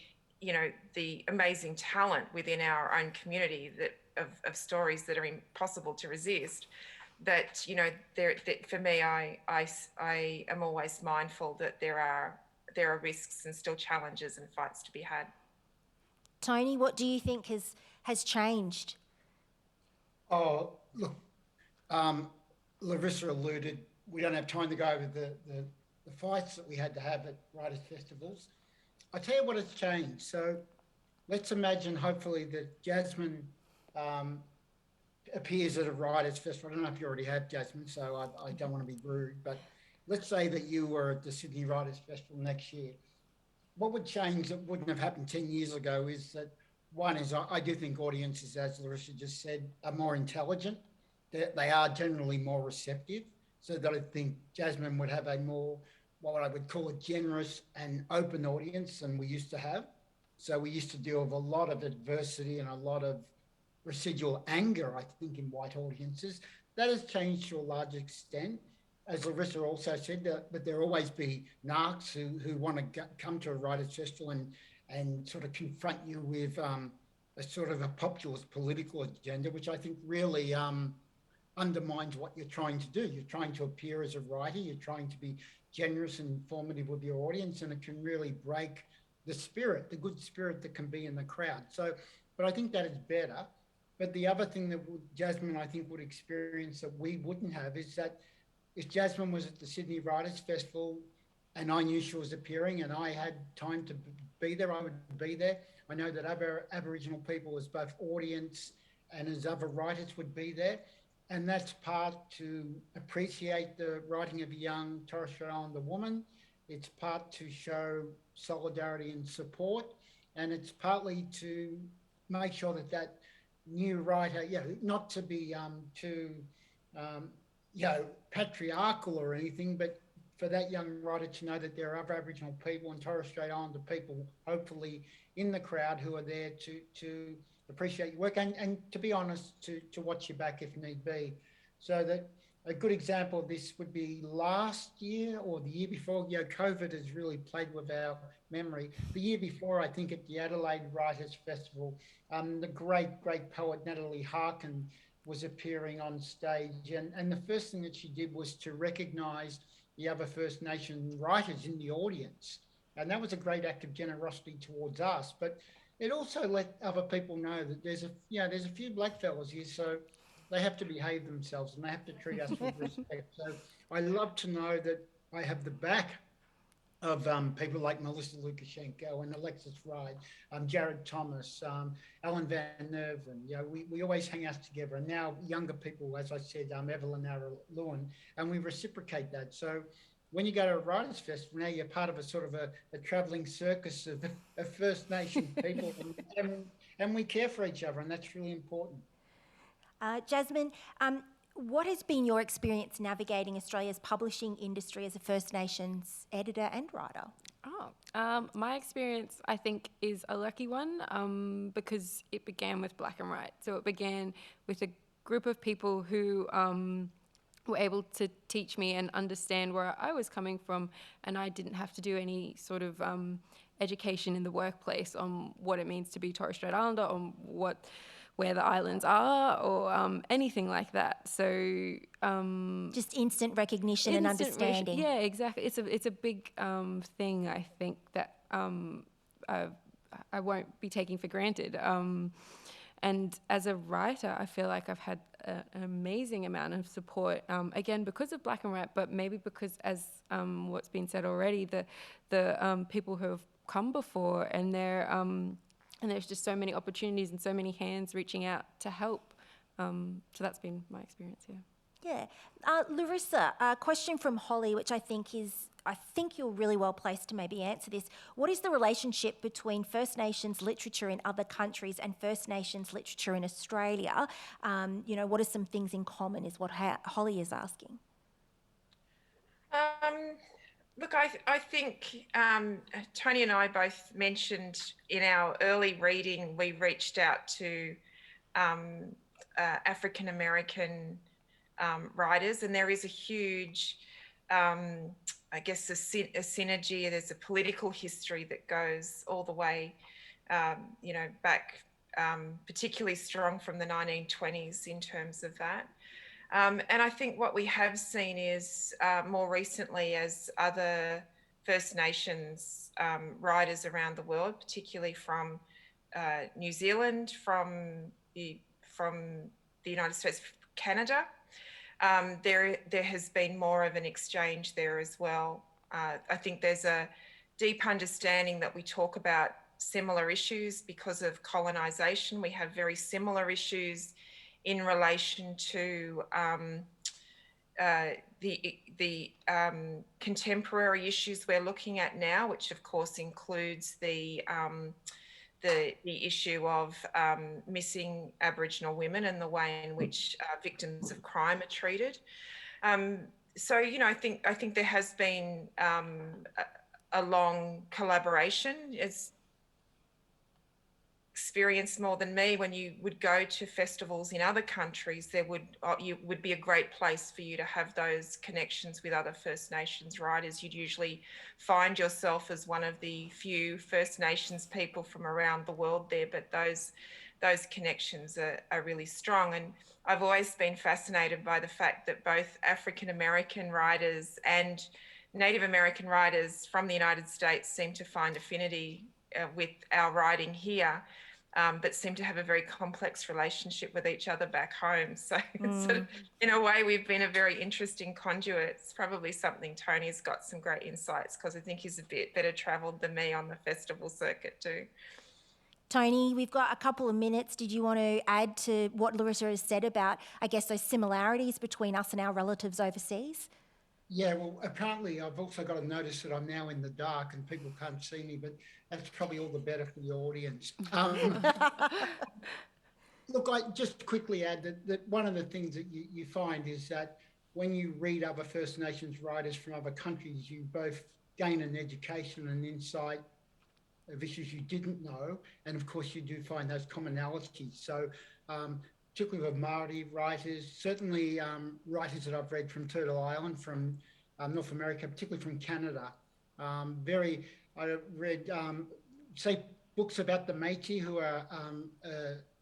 amazing talent within our own community of stories that are impossible to resist. That for me, I am always mindful that there are risks and still challenges and fights to be had. Tony, what do you think has changed? Oh, look, Larissa alluded, we don't have time to go over the fights that we had to have at writers' festivals. I tell you what has changed. So let's imagine, hopefully, that Jasmine appears at a writers' festival. I don't know if you already have, Jasmine, so I don't want to be rude, but let's say that you were at the Sydney Writers' Festival next year. What would change that wouldn't have happened 10 years ago is that, one is I do think audiences, as Larissa just said, are more intelligent. They are generally more receptive. So that I think Jasmine would have a more, what I would call a generous and open audience than we used to have. So we used to deal with a lot of adversity and a lot of residual anger, I think, in white audiences. That has changed to a large extent. As Larissa also said, but there'll always be narcs who want to come to a writers' festival and sort of confront you with a sort of a populist political agenda, which I think really undermines what you're trying to do. You're trying to appear as a writer, you're trying to be generous and informative with your audience, and it can really break the spirit, the good spirit that can be in the crowd. So, but I think that is better. But the other thing that Jasmine, I think, would experience that we wouldn't have is that if Jasmine was at the Sydney Writers' Festival and I knew she was appearing and I had time to be there, I would be there. I know that other Aboriginal people as both audience and as other writers would be there. And that's part to appreciate the writing of a young Torres Strait Islander woman. It's part to show solidarity and support. And it's partly to make sure that new writer, not to be too, patriarchal or anything, but for that young writer to know that there are other Aboriginal people and Torres Strait Islander people, hopefully in the crowd, who are there to appreciate your work and to be honest, to watch your back if need be. So that a good example of this would be last year or the year before. COVID has really played with our memory. The year before, I think at the Adelaide Writers' Festival, the great poet Natalie Harkin was appearing on stage. And the first thing that she did was to recognise the other First Nation writers in the audience. And that was a great act of generosity towards us. But it also let other people know that there's a few blackfellas here, so they have to behave themselves and they have to treat us with respect. So I love to know that I have the back of people like Melissa Lukashenko and Alexis Ride, Jared Thomas, Alan Van Nerven. We always hang out together. And now younger people, as I said, Evelyn Lewin, and we reciprocate that. So when you go to a writers' festival, now you're part of a sort of a travelling circus of First Nation people, and we care for each other, and that's really important. Jasmine, what has been your experience navigating Australia's publishing industry as a First Nations editor and writer? My experience, I think, is a lucky one because it began with black and white. So it began with a group of people who were able to teach me and understand where I was coming from, and I didn't have to do any sort of education in the workplace on what it means to be Torres Strait Islander, on where the islands are, or anything like that. So just instant recognition and understanding. Yeah, exactly. It's a big thing, I think, that I won't be taking for granted. And as a writer, I feel like I've had an amazing amount of support, again, because of Black and White, but maybe because, as what's been said already, the people who have come before, and there's just so many opportunities and so many hands reaching out to help. So that's been my experience here. Yeah. Larissa, a question from Holly, which I think you're really well placed to maybe answer this. What is the relationship between First Nations literature in other countries and First Nations literature in Australia? What are some things in common is what Holly is asking. Look, I think Tony and I both mentioned in our early reading, we reached out to African American writers, and there is a huge, I guess, a synergy. There's a political history that goes all the way, back, particularly strong from the 1920s in terms of that. And I think what we have seen is more recently, as other First Nations writers around the world, particularly from New Zealand, from the United States, Canada, there has been more of an exchange there as well. I think there's a deep understanding that we talk about similar issues because of colonisation. We have very similar issues in relation to the contemporary issues we're looking at now, which of course includes the issue of missing Aboriginal women and the way in which victims of crime are treated. So, I think there has been a long collaboration. It's experienced more than me. When you would go to festivals in other countries, there would be a great place for you to have those connections with other First Nations writers. You'd usually find yourself as one of the few First Nations people from around the world there, but those connections are really strong. And I've always been fascinated by the fact that both African American writers and Native American writers from the United States seem to find affinity with our writing here, but seem to have a very complex relationship with each other back home. So it's sort of, in a way, we've been a very interesting conduit. It's probably something Tony's got some great insights, because I think he's a bit better travelled than me on the festival circuit too. Tony, we've got a couple of minutes. Did you want to add to what Larissa has said about, I guess, those similarities between us and our relatives overseas? Yeah, well, apparently I've also got to notice that I'm now in the dark and people can't see me, but that's probably all the better for the audience. Look, I just quickly add that one of the things that you find is that when you read other First Nations writers from other countries, you both gain an education and insight of issues you didn't know. And of course, you do find those commonalities. So particularly with Māori writers, certainly writers that I've read from Turtle Island, from North America, particularly from Canada. I read, say, books about the Métis, who are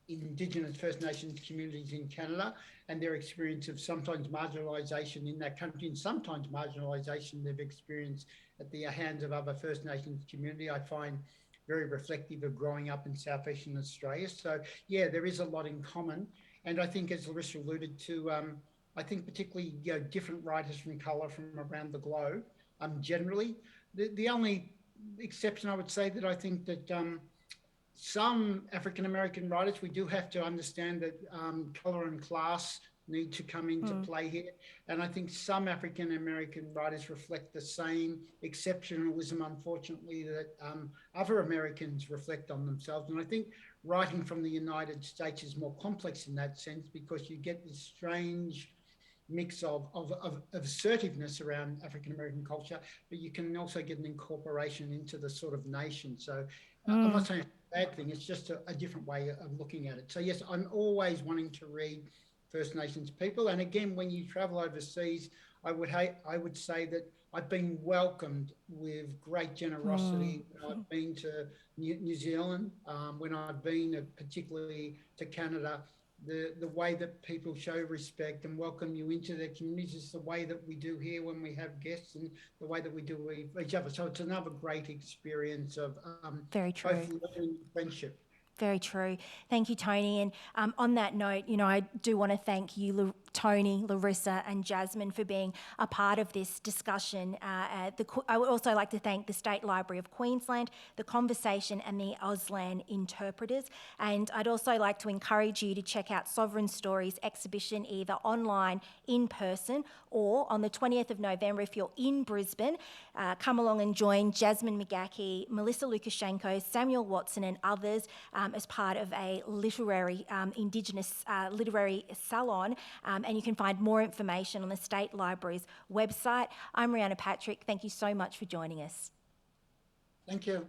Indigenous First Nations communities in Canada, and their experience of sometimes marginalisation in that country, and sometimes marginalisation they've experienced at the hands of other First Nations community, I find very reflective of growing up in Southeastern Australia. So yeah, there is a lot in common. And I think, as Larissa alluded to, I think particularly different writers from colour from around the globe, generally. The only exception I would say that I think that some African-American writers, we do have to understand that colour and class need to come into play here. And I think some African-American writers reflect the same exceptionalism, unfortunately, that other Americans reflect on themselves. And I think writing from the United States is more complex in that sense, because you get this strange mix of assertiveness around African-American culture, but you can also get an incorporation into the sort of nation. So I'm not saying it's a bad thing, it's just a different way of looking at it. So yes, I'm always wanting to read First Nations people. And again, when you travel overseas, I would say that I've been welcomed with great generosity when I've been to New Zealand, when I've been particularly to Canada. The way that people show respect and welcome you into their communities is the way that we do here when we have guests, and the way that we do with each other. So it's another great experience of Very true. both learning and friendship. Very true. Thank you, Tony. And on that note, you know, I do want to thank you, Tony, Larissa and Jasmine for being a part of this discussion. I would also like to thank the State Library of Queensland, the Conversation and the Auslan interpreters. And I'd also like to encourage you to check out Sovereign Stories exhibition either online, in person, or on the 20th of November if you're in Brisbane. Come along and join Jasmin McGaughey, Melissa Lukashenko, Samuel Watson and others as part of a literary, Indigenous literary salon. And you can find more information on the State Library's website. I'm Rhianna Patrick. Thank you so much for joining us. Thank you.